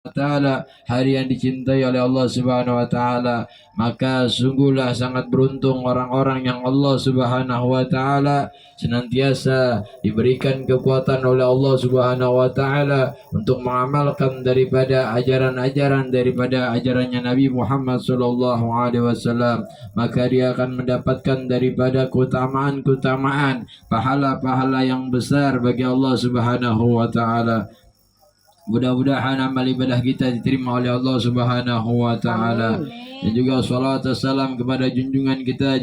Ta'ala, hari yang dicintai oleh Allah Subhanahu wa Ta'ala. Maka sungguhlah sangat beruntung orang-orang yang Allah Subhanahu wa Ta'ala senantiasa diberikan kekuatan oleh Allah Subhanahu wa Ta'ala untuk mengamalkan daripada ajaran-ajaran daripada ajarannya Nabi Muhammad sallallahu alaihi wasallam. Maka dia akan mendapatkan daripada keutamaan-keutamaan, pahala-pahala yang besar bagi Allah Subhanahu wa Ta'ala. Mudah-mudahan amal ibadah kita diterima oleh Allah Subhanahu wa Ta'ala. Dan juga salawat wassalam kepada junjungan kita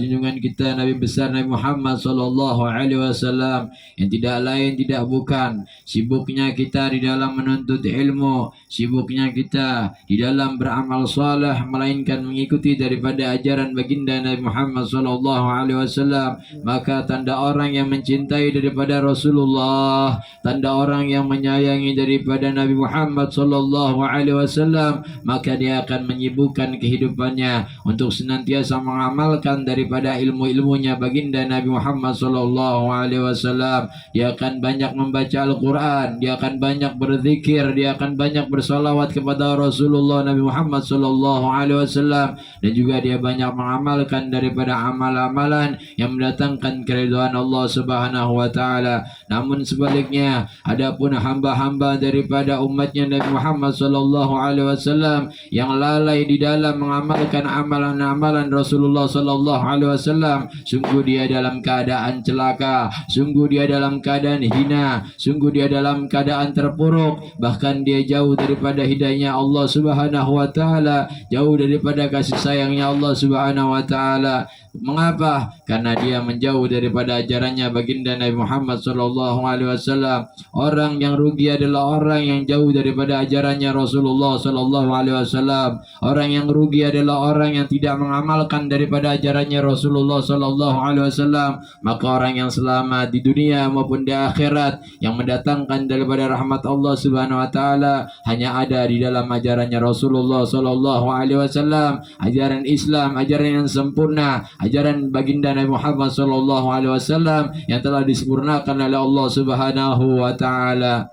Nabi besar Nabi Muhammad sallallahu alaihi wasallam, yang tidak lain tidak bukan sibuknya kita di dalam menuntut ilmu, sibuknya kita di dalam beramal saleh, melainkan mengikuti daripada ajaran baginda Nabi Muhammad sallallahu alaihi wasallam. Maka tanda orang yang mencintai daripada Rasulullah, tanda orang yang menyayangi daripada Nabi Muhammad sallallahu alaihi wasallam, maka dia akan menyibukkan kehidupannya untuk senantiasa mengamalkan daripada ilmu-ilmunya baginda Nabi Muhammad sallallahu alaihi wasallam. Dia akan banyak membaca Al-Qur'an, dia akan banyak berzikir, dia akan banyak bersalawat kepada Rasulullah Nabi Muhammad sallallahu alaihi wasallam, dan juga dia banyak mengamalkan daripada amal-amalan yang mendatangkan keridhaan Allah Subhanahu wa Ta'ala. Namun sebaliknya, adapun hamba-hamba daripada umatnya Nabi Muhammad sallallahu alaihi wasallam yang lalai di dalam mengamalkan amalan-amalan Rasulullah sallallahu alaihi wasallam, sungguh dia dalam keadaan celaka, sungguh dia dalam keadaan hina, sungguh dia dalam keadaan terpuruk, bahkan dia jauh daripada hidayahnya Allah Subhanahu wa Ta'ala, jauh daripada kasih sayangnya Allah Subhanahu wa Ta'ala. Mengapa? Karena dia menjauh daripada ajarannya baginda Nabi Muhammad sallallahu alaihi wasallam. Orang yang rugi adalah orang yang jauh daripada ajarannya Rasulullah sallallahu alaihi wasallam. Orang yang rugi adalah orang yang tidak mengamalkan daripada ajarannya Rasulullah sallallahu alaihi wasallam. Maka orang yang selamat di dunia maupun di akhirat, yang mendatangkan daripada rahmat Allah Subhanahu wa Ta'ala, hanya ada di dalam ajarannya Rasulullah sallallahu alaihi wasallam, ajaran Islam, ajaran yang sempurna, ajaran baginda Nabi Muhammad sallallahu alaihi wasallam yang telah disempurnakan oleh Allah Subhanahu wa Ta'ala.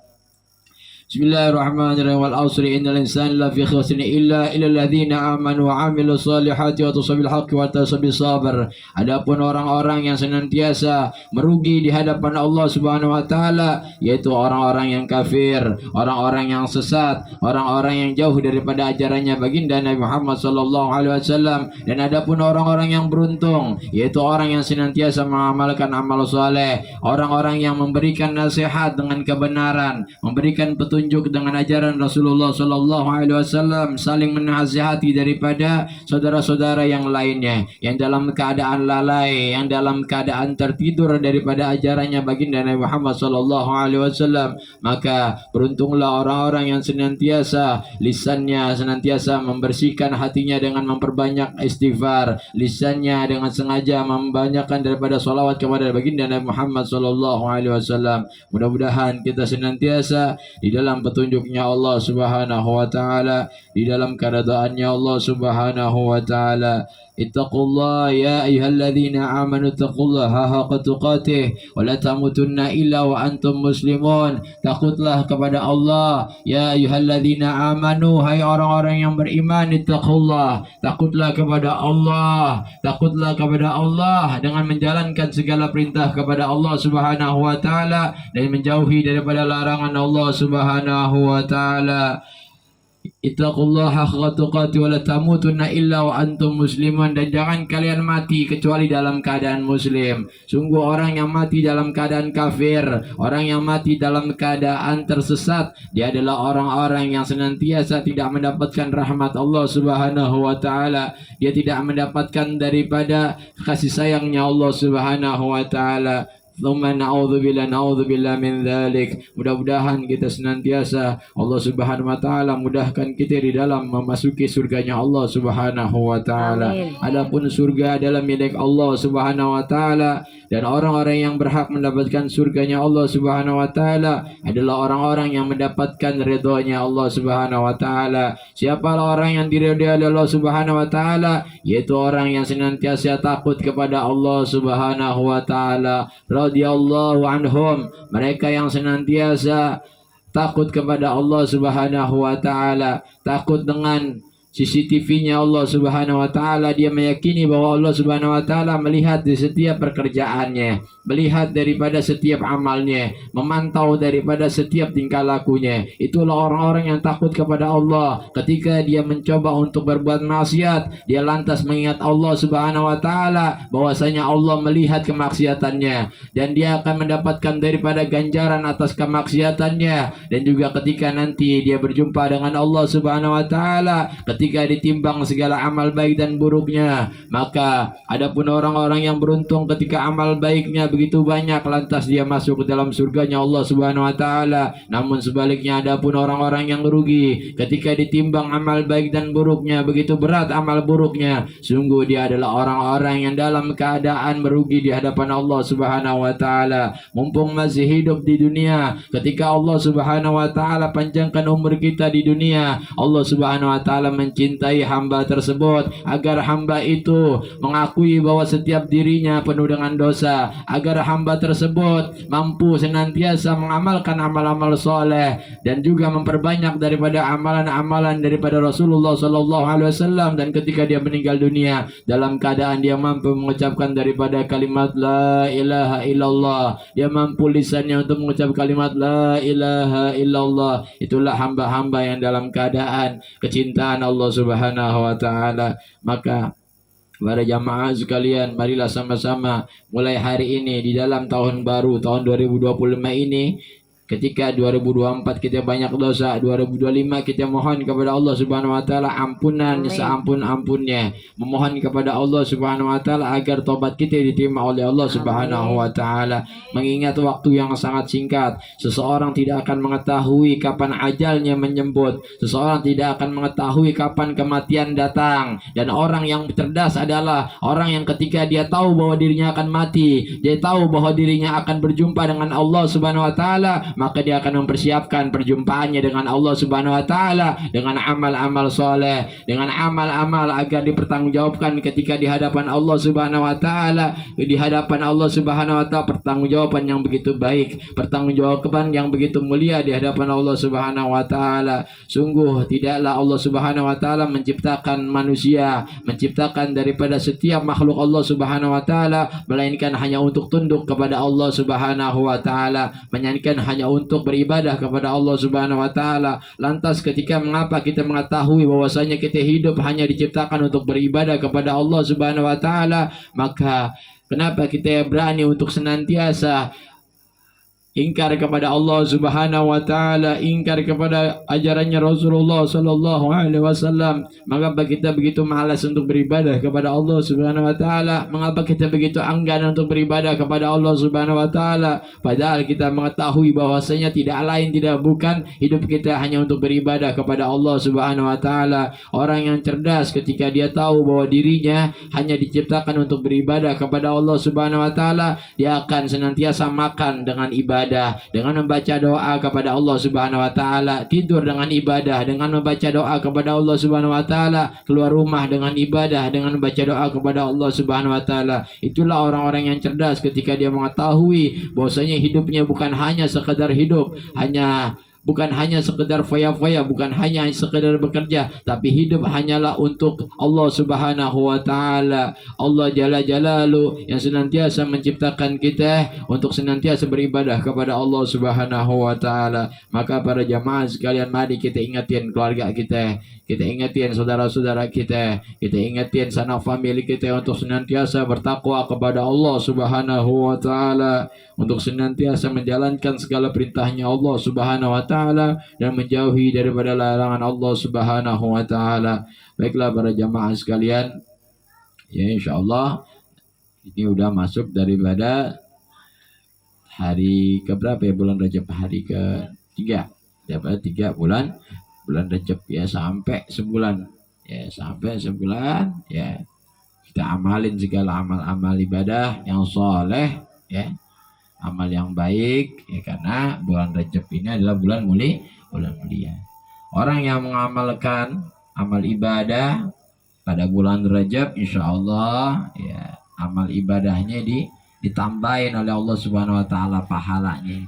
Bismillahirrahmanirrahim. Wal asri innal insana lafi khusr illa alladziina amanu wa 'amilus solihati wa tawasaw bil haqqi wa tawasaw bis sabr. Adapun orang-orang yang senantiasa merugi di hadapan Allah Subhanahu wa Ta'ala, yaitu orang-orang yang kafir, orang-orang yang sesat, orang-orang yang jauh daripada ajarannya baginda Nabi Muhammad sallallahu alaihi wasallam. Dan adapun orang-orang yang beruntung, yaitu orang yang senantiasa mengamalkan amal soleh, orang-orang yang memberikan nasihat dengan kebenaran, memberikan petunjuk dengan ajaran Rasulullah sallallahu alaihi wasallam, saling menasihati daripada saudara-saudara yang lainnya yang dalam keadaan lalai, yang dalam keadaan tertidur daripada ajarannya baginda Nabi Muhammad sallallahu alaihi wasallam. Maka beruntunglah orang-orang yang senantiasa lisannya senantiasa membersihkan hatinya dengan memperbanyak istighfar, lisannya dengan sengaja membanyakkan daripada salawat kepada baginda Nabi Muhammad sallallahu alaihi wasallam. Mudah-mudahan kita senantiasa di dalam petunjuknya Allah Subhanahu wa Ta'ala, di dalam keredaannya Allah Subhanahu wa Ta'ala. Ittaqullah ya ayyuhalladzina amanu ittaqullaha haqqa tuqatih wa la tamutunna illa wa antum muslimun. Takutlah kepada Allah ya ayyuhalladzina amanu, hai orang-orang yang beriman, ittaqullah, takutlah kepada Allah, takutlah kepada Allah dengan menjalankan segala perintah kepada Allah Subhanahu wa Ta'ala dan menjauhi daripada larangan Allah Subhanahu wa Ta'ala. Ittaqullaha haqqa tuqatih wa la tamutunna illa wa antum muslimun. Dan jangan kalian mati kecuali dalam keadaan muslim. Sungguh orang yang mati dalam keadaan kafir, orang yang mati dalam keadaan tersesat, dia adalah orang-orang yang senantiasa tidak mendapatkan rahmat Allah Subhanahu wa Ta'ala. Dia tidak mendapatkan daripada kasih sayangnya Allah Subhanahu wa Ta'ala. Na'udzubillah min dzalik. Mudah-mudahan kita senantiasa Allah Subhanahu wa Ta'ala mudahkan kita di dalam memasuki surganya Allah Subhanahu wa Ta'ala. Adapun surga adalah milik Allah Subhanahu wa Ta'ala, dan orang-orang yang berhak mendapatkan surganya Allah Subhanahu wa Ta'ala adalah orang-orang yang mendapatkan ridhonya Allah Subhanahu wa Ta'ala. Siapalah orang yang diridhai oleh Allah Subhanahu wa Ta'ala? Yaitu orang yang senantiasa takut kepada Allah Subhanahu wa Ta'ala. Radhiyallahu anhum, mereka yang senantiasa takut kepada Allah Subhanahu wa taala, takut dengan CCTV-nya Allah Subhanahu wa taala. Dia meyakini bahwa Allah Subhanahu wa taala melihat di setiap pekerjaannya, melihat daripada setiap amalnya, memantau daripada setiap tingkah lakunya. Itulah orang-orang yang takut kepada Allah. Ketika dia mencoba untuk berbuat maksiat, dia lantas mengingat Allah Subhanahu wa taala bahwasanya Allah melihat kemaksiatannya dan dia akan mendapatkan daripada ganjaran atas kemaksiatannya. Dan juga ketika nanti dia berjumpa dengan Allah Subhanahu wa taala, ketika ditimbang segala amal baik dan buruknya, maka adapun orang-orang yang beruntung ketika amal baiknya begitu banyak, lantas dia masuk ke dalam surganya Allah Subhanahu wa taala. Namun sebaliknya adapun orang-orang yang rugi ketika ditimbang amal baik dan buruknya, begitu berat amal buruknya, sungguh dia adalah orang-orang yang dalam keadaan merugi di hadapan Allah Subhanahu wa taala. Mumpung masih hidup di dunia, ketika Allah Subhanahu wa taala panjangkan umur kita di dunia, Allah Subhanahu wa taala mencintai hamba tersebut agar hamba itu mengakui bahwa setiap dirinya penuh dengan dosa, agar hamba tersebut mampu senantiasa mengamalkan amal-amal soleh dan juga memperbanyak daripada amalan-amalan daripada Rasulullah Sallallahu Alaihi Wasallam. Dan ketika dia meninggal dunia dalam keadaan dia mampu mengucapkan daripada kalimat la ilaha illallah, dia mampu lisannya untuk mengucap kalimat la ilaha illallah. Itulah hamba-hamba yang dalam keadaan kecintaan Allah Subhanahu wa taala. Maka para jamaah sekalian, marilah sama-sama mulai hari ini di dalam tahun baru tahun 2025 ini, ketika 2024 kita banyak dosa, 2025 kita mohon kepada Allah Subhanahu wa taala ampunan seampun-ampunnya, memohon kepada Allah Subhanahu wa taala agar tobat kita diterima oleh Allah Subhanahu wa taala. Mengingat waktu yang sangat singkat, seseorang tidak akan mengetahui kapan ajalnya menjemput, seseorang tidak akan mengetahui kapan kematian datang. Dan orang yang cerdas adalah orang yang ketika dia tahu bahwa dirinya akan mati, dia tahu bahwa dirinya akan berjumpa dengan Allah Subhanahu wa taala, maka dia akan mempersiapkan perjumpaannya dengan Allah Subhanahu wa taala dengan amal-amal soleh, dengan amal-amal agar dipertanggungjawabkan ketika di hadapan Allah Subhanahu wa taala. Di hadapan Allah Subhanahu wa taala pertanggungjawaban yang begitu baik, pertanggungjawaban yang begitu mulia di hadapan Allah Subhanahu wa taala. Sungguh tidaklah Allah Subhanahu wa taala menciptakan manusia, menciptakan daripada setiap makhluk Allah Subhanahu wa taala melainkan hanya untuk tunduk kepada Allah Subhanahu wa taala, melainkan hanya untuk beribadah kepada Allah Subhanahu wa taala. Lantas ketika mengapa kita mengetahui bahwasanya kita hidup hanya diciptakan untuk beribadah kepada Allah Subhanahu wa taala, maka kenapa kita berani untuk senantiasa ingkar kepada Allah Subhanahu wa taala, ingkar kepada ajarannya Rasulullah sallallahu alaihi wasallam? Mengapa kita begitu malas untuk beribadah kepada Allah Subhanahu wa taala? Mengapa kita begitu enggan untuk beribadah kepada Allah Subhanahu wa taala? Padahal kita mengetahui bahwasanya tidak lain tidak bukan hidup kita hanya untuk beribadah kepada Allah Subhanahu wa taala. Orang yang cerdas ketika dia tahu bahwa dirinya hanya diciptakan untuk beribadah kepada Allah Subhanahu wa taala, dia akan senantiasa makan dengan ibadah, dengan membaca doa kepada Allah Subhanahu wa taala, tidur dengan ibadah, dengan membaca doa kepada Allah Subhanahu wa taala, keluar rumah dengan ibadah, dengan membaca doa kepada Allah Subhanahu wa taala. Itulah orang-orang yang cerdas ketika dia mengetahui bahwasanya hidupnya bukan hanya sekedar hidup, bukan hanya sekedar foya-foya, bukan hanya sekedar bekerja, tapi hidup hanyalah untuk Allah Subhanahu wa taala. Allah Jalla Jalalu yang senantiasa menciptakan kita untuk senantiasa beribadah kepada Allah Subhanahu wa taala. Maka para jamaah sekalian, mari kita ingatin keluarga kita ingatin saudara-saudara kita ingatin sanak famili kita untuk senantiasa bertakwa kepada Allah Subhanahu wa taala, untuk senantiasa menjalankan segala perintahnya Allah Subhanahu wa taala dan menjauhi daripada larangan Allah Subhanahu wa taala. Baiklah para jamaah sekalian, ya insyaallah ini udah masuk daripada hari ke berapa ya, bulan Rajab, hari ke-3, daripada 3 bulan Rajab ya, sampai sebulan ya, kita amalin segala amal-amal ibadah yang soleh ya, amal yang baik ya, karena bulan Rajab ini adalah bulan mulia. Orang yang mengamalkan amal ibadah pada bulan Rajab, insya Allah ya, amal ibadahnya ditambahin oleh Allah Subhanahu wa taala pahalanya.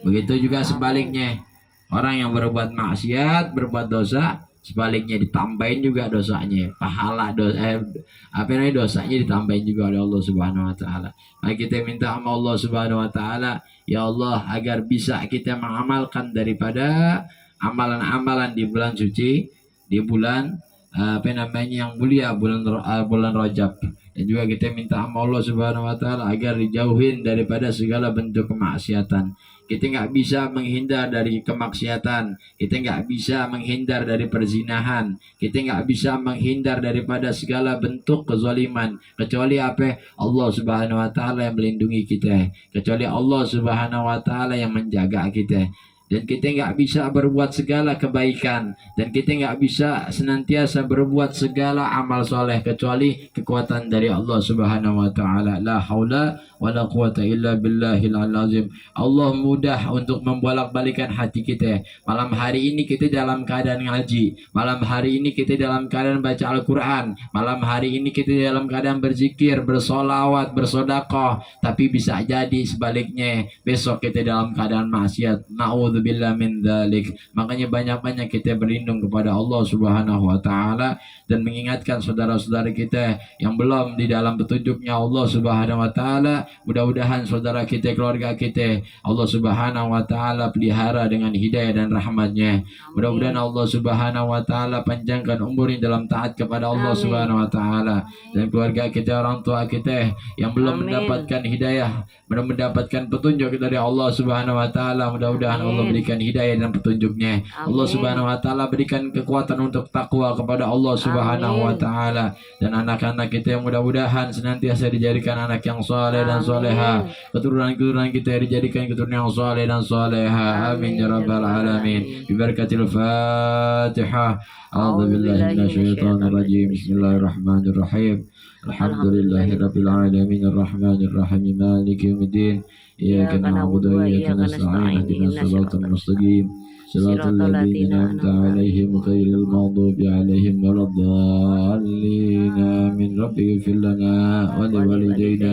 Begitu juga sebaliknya, Orang yang berbuat maksiat, berbuat dosa, sebaliknya ditambahin juga dosanya, pahala dosa, apa namanya, dosanya ditambahin juga oleh Allah Subhanahu wa taala. Maka kita minta sama Allah Subhanahu wa taala, ya Allah, agar bisa kita mengamalkan daripada amalan-amalan di bulan suci, di bulan apa namanya yang mulia, bulan Rajab. Dan juga kita minta sama Allah Subhanahu wa taala agar dijauhin daripada segala bentuk kemaksiatan. Kita nggak bisa menghindar dari kemaksiatan, kita nggak bisa menghindar dari perzinahan, kita nggak bisa menghindar daripada segala bentuk kezaliman, kecuali apa? Allah Subhanahu wa taala yang melindungi kita, kecuali Allah Subhanahu wa taala yang menjaga kita. Dan kita nggak bisa berbuat segala kebaikan, dan kita nggak bisa senantiasa berbuat segala amal soleh kecuali kekuatan dari Allah Subhanahu wa taala. La haula wala quwata illa billahil azim. Allah mudah untuk membolak-balikan hati kita. Malam hari ini kita dalam keadaan ngaji, malam hari ini kita dalam keadaan baca Al-Quran, malam hari ini kita dalam keadaan berzikir, bersolawat, bersodakoh, tapi bisa jadi sebaliknya besok kita dalam keadaan maksiat. Na'udzubillah min dzalik. Makanya banyak-banyak kita berlindung kepada Allah Subhanahu wa taala dan mengingatkan saudara-saudara kita yang belum di dalam petunjuknya Allah Subhanahu wa taala. Mudah-mudahan saudara kita, keluarga kita, Allah Subhanahu wa taala pelihara dengan hidayah dan rahmatnya. Mudah-mudahan Allah Subhanahu wa taala panjangkan umurnya dalam taat kepada Allah Subhanahu wa taala, dan keluarga kita, orang tua kita yang belum mendapatkan hidayah, belum mendapatkan petunjuk dari Allah Subhanahu wa taala, mudah-mudahan Allah berikan hidayah dan petunjuknya. Allah Subhanahu wa taala berikan kekuatan untuk takwa kepada Allah Subhanahu wa taala, dan anak-anak kita yang mudah-mudahan senantiasa dijadikan anak yang saleh dan soleha, keturunan-keturunan kita dijadikan keturunan yang saleh dan soleha. Amin ya rabbal alamin. Bibarakatil Fatihah. A'udzu billahi minasyaitonir rajim. Bismillahirrahmanirrahim. Alhamdulillahirabbil alamin arrahmanir rahim maliki yaumiddin. Iyyaka na'budu wa iyyaka nasta'in. Ihdinas siratal mustaqim. Siratal ladzina an'amta 'alaihim ghairil maghdubi 'alaihim waladdallin. Amin. Rabbi ighfir lana wa liwalidayna.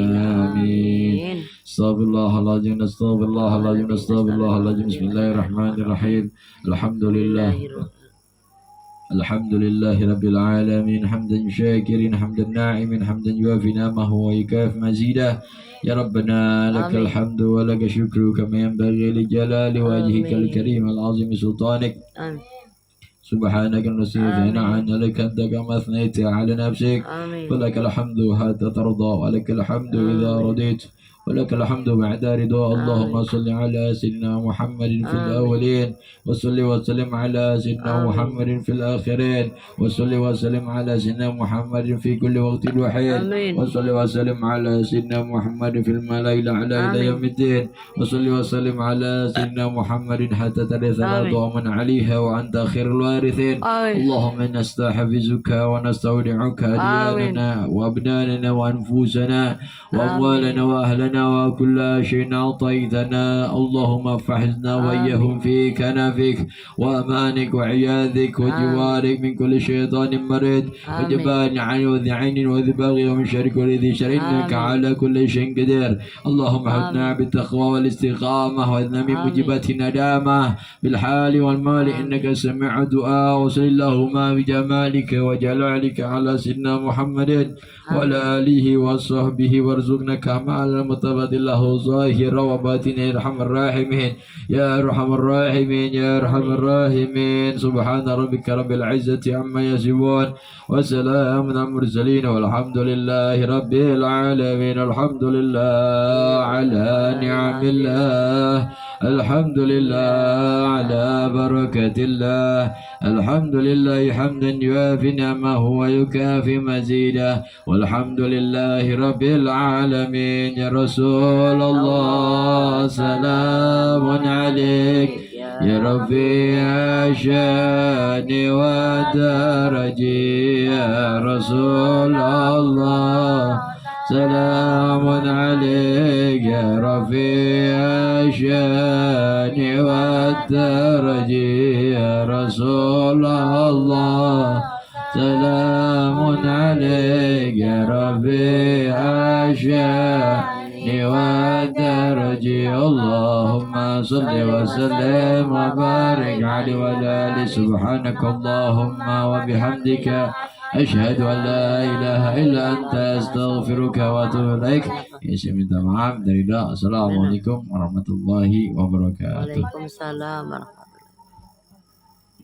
Amin. Astaghfirullahaladzim, astaghfirullahaladzim, astaghfirullahaladzim. Bismillahirrahmanirrahim. Alhamdulillah. Alhamdulillahi Rabbil Alamin. Hamdan syakirin, hamdan na'imin, hamdan yuafi namahu wa yukaf mazidah. Ya Rabbana lakal hamdu wa laka syukru kama yanbaghi li jalali wajhikal karim al-azim sultanik. Subhanaka nusifina an laka anta kama athnayta ala nafsik. Walakal hamdu hatta tarda, walakal hamdu idha radit, ولك الحمد بعد رضا. اللهم صل على سيدنا محمد في الأولين، وصل وسلم على سيدنا محمد في الآخرين، وصل وسلم على سيدنا محمد في كل وقت وحين، وصل وسلم على سيدنا محمد في الملأ الأعلى إلى يوم الدين، وصل وسلم على سيدنا محمد حتى ترث الأرض ومن عليها وأنت خير الوارثين. اللهم إنا نستحفظك ونستودعك دياننا وأبداننا وأنفسنا وأموالنا وأهلنا وكل شيء أعطيتنا. اللهم فحزنا وإياهم في كنفك وأمانك وعياذك وجوارك من كل شيطان مريض وجبان عن وذي عين وذي باغي ومن شر كل ذي شر، إنك على كل شيء قدير. اللهم حفظنا بالتقوى والاستقامة وإذن من موجبات الندامة بالحال والمال، إنك سميع الدعاء. وصل اللهم بجمالك وجلالك على سيدنا محمد وعلى آله وصحبه وارزقنا كمال المتبد له ظاهر وباطن. يا أرحم الراحمين، يا أرحم الراحمين، يا أرحم الراحمين. سبحان ربك رب العزة عما يصفون وسلام على المرسلين والحمد لله رب العالمين. الحمد لله على نعم الله، الحمد لله على بركة الله، الحمد لله حمدا يوافي نعمه ويكافي مزيده، والحمد لله رب العالمين. يا رسول الله سلام عليك يا رفيع الشان والدرج. يا رسول الله سلام عليك يا رفيع الشان والدرج. يا رسول الله سلام عليك يا رفيع الشان والدرج. اللهم صل وسلم وبارك عليه وعلى آله سبحانك اللهم وبحمدك أشهد أن لا إله إلا أنت أستغفرك وأتوب إليك. Saya minta maaf dari doa. Assalamualaikum warahmatullahi wabarakatuh. Waalaikumsalam warahmatullahi wabarakatuh.